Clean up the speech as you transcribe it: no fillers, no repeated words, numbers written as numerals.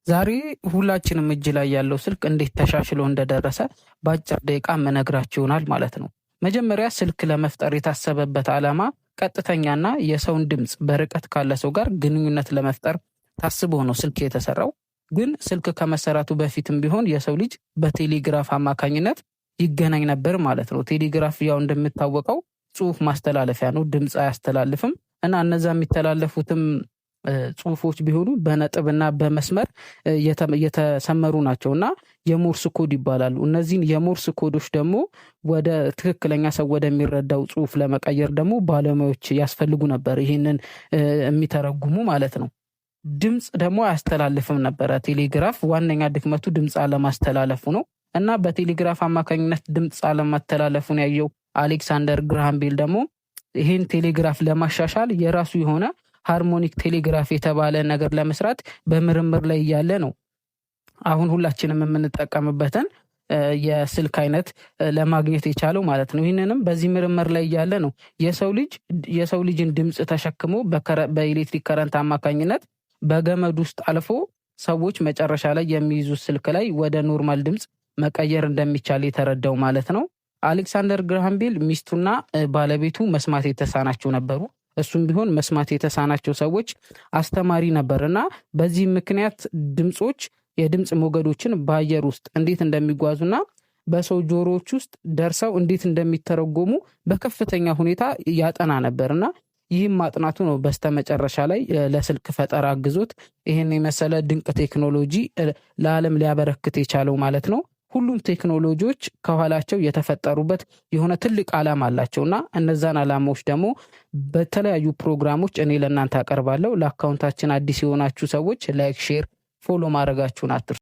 ዛሬ ሁላችንም እጅ ላይ ያለው ስልክ እንዴት ተሻሽሎ እንደደረሰ በአጭር ደቂቃ መነግራችሁ ይሆናል ማለት ነው። መጀመሪያ ስልክ ለመፍጠር የታሰበበት ዓላማ ቀጥተኛና የሰውን ድምፅ በርቀት ካለ ሰው ጋር ግንኙነት ለመፍጠር ታስቦ ነው ስልክ የተሰራው። ግን ስልክ ከመሰራቱ በፊትም ቢሆን የሰው ልጅ በቴሌግራፍ አማካኝነት ይገናኝ ነበር ማለት ነው። ቴሌግራፍ ያው እንደምታወቀው ጽሁፍ ማስተላለፊያ ነው፣ ድምፅ አያስተላልፍም እና እነዛ የሚተላለፉትም ጽሁፎች ቢሆኑ በነጥብና በመስመር የተሰመሩ ናቸውና የሞርስ ኮድ ይባላሉ። እነዚህን የሞርስ ኮዶች ደግሞ ወደ ትክክለኛ ሰው ወደሚረዳው ጽሁፍ ለመቀየር ደግሞ ባለሙያዎች ያስፈልጉ ነበር፣ ይህንን የሚተረጉሙ ማለት ነው። ድምፅ ደግሞ አያስተላልፍም ነበረ። ቴሌግራፍ ዋነኛ ድክመቱ ድምፅ አለማስተላለፉ ነው እና በቴሌግራፍ አማካኝነት ድምፅ አለማስተላለፉን ያየው አሌክሳንደር ግራሃም ቤል ደግሞ ይህን ቴሌግራፍ ለማሻሻል የራሱ የሆነ ሃርሞኒክ ቴሌግራፍ የተባለ ነገር ለመስራት በምርምር ላይ ያለ ነው። አሁን ሁላችንም የምንጠቀምበትን የስልክ አይነት ለማግኘት የቻለው ማለት ነው። ይህንንም በዚህ ምርምር ላይ ያለ ነው። የሰው ልጅን ድምፅ ተሸክሞ በኤሌክትሪክ ከረንት አማካኝነት በገመድ ውስጥ አልፎ ሰዎች መጨረሻ ላይ የሚይዙት ስልክ ላይ ወደ ኖርማል ድምፅ መቀየር እንደሚቻል የተረዳው ማለት ነው። አሌክሳንደር ግራሃም ቤል ሚስቱና ባለቤቱ መስማት የተሳናቸው ነበሩ። እሱም ቢሆን መስማት የተሳናቸው ሰዎች አስተማሪ ነበርና በዚህ ምክንያት የድምፅ ሞገዶችን በአየር ውስጥ እንዴት እንደሚጓዙና በሰው ጆሮዎች ውስጥ ደርሰው እንዴት እንደሚተረጎሙ በከፍተኛ ሁኔታ ያጠና ነበርና ይህም ማጥናቱ ነው በስተመጨረሻ ላይ ለስልክ ፈጠራ አግዞት ይህን የመሰለ ድንቅ ቴክኖሎጂ ለዓለም ሊያበረክት የቻለው ማለት ነው። ሁሉም ቴክኖሎጂዎች ከኋላቸው የተፈጠሩበት የሆነ ትልቅ ዓላማ አላቸውና እነዛን ዓላማዎች ደግሞ በተለያዩ ፕሮግራሞች እኔ ለእናንተ አቀርባለሁ። ለአካውንታችን አዲስ የሆናችሁ ሰዎች ላይክ፣ ሼር፣ ፎሎ ማድረጋችሁን አትርሱ።